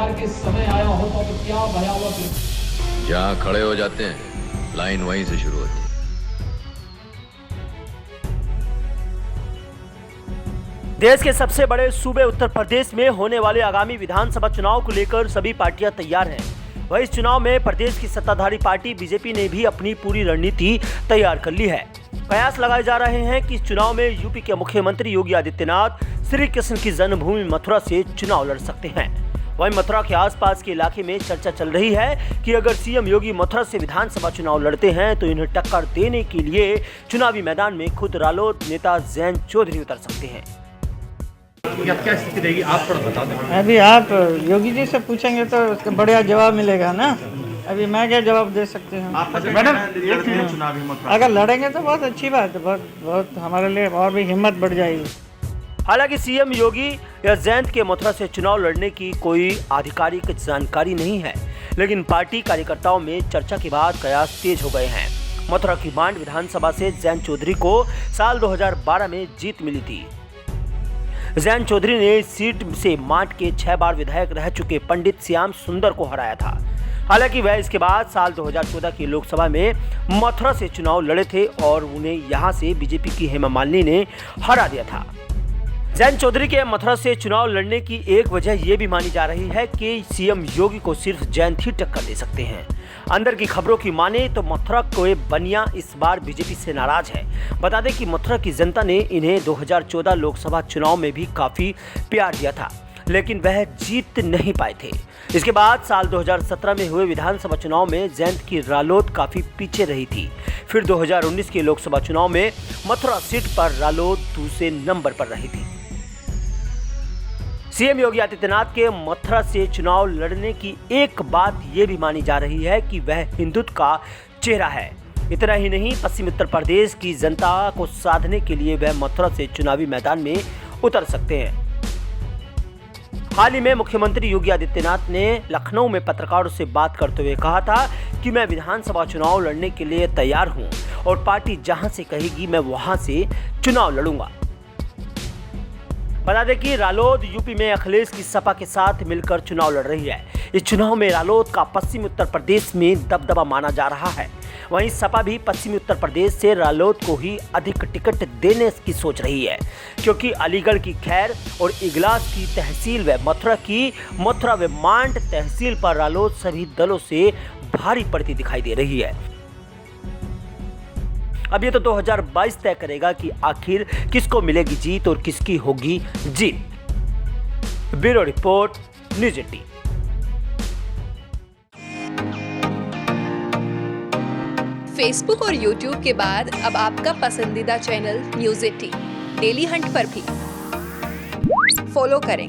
प्रकार के समय आया होता तो क्या भयावह। जहाँ खड़े हो जाते हैं लाइन वहीं से शुरू होती है। देश के सबसे बड़े सूबे उत्तर प्रदेश में होने वाले आगामी विधानसभा चुनाव को लेकर सभी पार्टियां तैयार हैं। वहीं इस चुनाव में प्रदेश की सत्ताधारी पार्टी बीजेपी ने भी अपनी पूरी रणनीति तैयार कर ली है। कयास लगाए जा रहे हैं कि इस चुनाव में यूपी के मुख्यमंत्री योगी आदित्यनाथ श्री कृष्ण की जन्मभूमि मथुरा से चुनाव लड़ सकते हैं। वहीं मथुरा के आसपास के इलाके में चर्चा चल रही है कि अगर सीएम योगी मथुरा से विधानसभा चुनाव लड़ते हैं तो इन्हें टक्कर देने के लिए चुनावी मैदान में खुद रालोद नेता जैन चौधरी उतर सकते हैं। क्या स्थिति रहेगी, आप थोड़ा बता दें। अभी आप योगी जी से पूछेंगे तो उसका बढ़िया जवाब मिलेगा ना। अभी मैं क्या जवाब दे सकते हैं। मैडम चुनावी मथुरा अगर लड़ेंगे तो बहुत अच्छी बात है, बहुत हमारे लिए और भी हिम्मत बढ़ जाएगी। हालांकि सीएम योगी या जयंत के मथुरा से चुनाव लड़ने की कोई आधिकारिक जानकारी नहीं है, लेकिन पार्टी कार्यकर्ताओं में चर्चा के बाद कयास तेज हो गए हैं। मथुरा की मांड विधानसभा से जैन चौधरी को साल 2012 में जीत मिली थी। जैन चौधरी ने इस सीट से मांड के 6 बार विधायक रह चुके पंडित श्याम सुंदर को हराया था। हालांकि वह इसके बाद साल 2014 की लोकसभा में मथुरा से चुनाव लड़े थे और उन्हें यहां से बीजेपी की हेमा मालिनी ने हरा दिया था। जैन चौधरी के मथुरा से चुनाव लड़ने की एक वजह यह भी मानी जा रही है कि सीएम योगी को सिर्फ जयंत ही टक्कर दे सकते हैं। अंदर की खबरों की माने तो मथुरा के बनिया इस बार बीजेपी से नाराज है। बता दें कि मथुरा की जनता ने इन्हें 2014 लोकसभा चुनाव में भी काफी प्यार दिया था, लेकिन वह जीत नहीं पाए थे। इसके बाद साल 2017 में हुए विधानसभा चुनाव में जयंत की रालोद काफी पीछे रही थी। फिर 2019 के लोकसभा चुनाव में मथुरा सीट पर रालोद दूसरे नंबर पर रही थी। सीएम योगी आदित्यनाथ के मथुरा से चुनाव लड़ने की एक बात यह भी मानी जा रही है कि वह हिंदुत्व का चेहरा है। इतना ही नहीं, पश्चिम उत्तर प्रदेश की जनता को साधने के लिए वह मथुरा से चुनावी मैदान में उतर सकते हैं। हाल ही में मुख्यमंत्री योगी आदित्यनाथ ने लखनऊ में पत्रकारों से बात करते हुए कहा था कि मैं विधानसभा चुनाव लड़ने के लिए तैयार हूं और पार्टी जहां से कहेगी मैं वहां से चुनाव लड़ूंगा। बता दें कि रालोद यूपी में अखिलेश की सपा के साथ मिलकर चुनाव लड़ रही है। इस चुनाव में रालोद का पश्चिमी उत्तर प्रदेश में दबदबा माना जा रहा है। वहीं सपा भी पश्चिमी उत्तर प्रदेश से रालोद को ही अधिक टिकट देने की सोच रही है, क्योंकि अलीगढ़ की खैर और इगलास की तहसील व मथुरा व मांड तहसील पर रालोद सभी दलों से भारी पड़ती दिखाई दे रही है। अब ये तो 2022 तय करेगा कि आखिर किसको मिलेगी जीत और किसकी होगी जीत। Bureau report, news 18। फेसबुक और यूट्यूब के बाद अब आपका पसंदीदा चैनल न्यूज़ 18 डेली हंट पर भी फॉलो करें।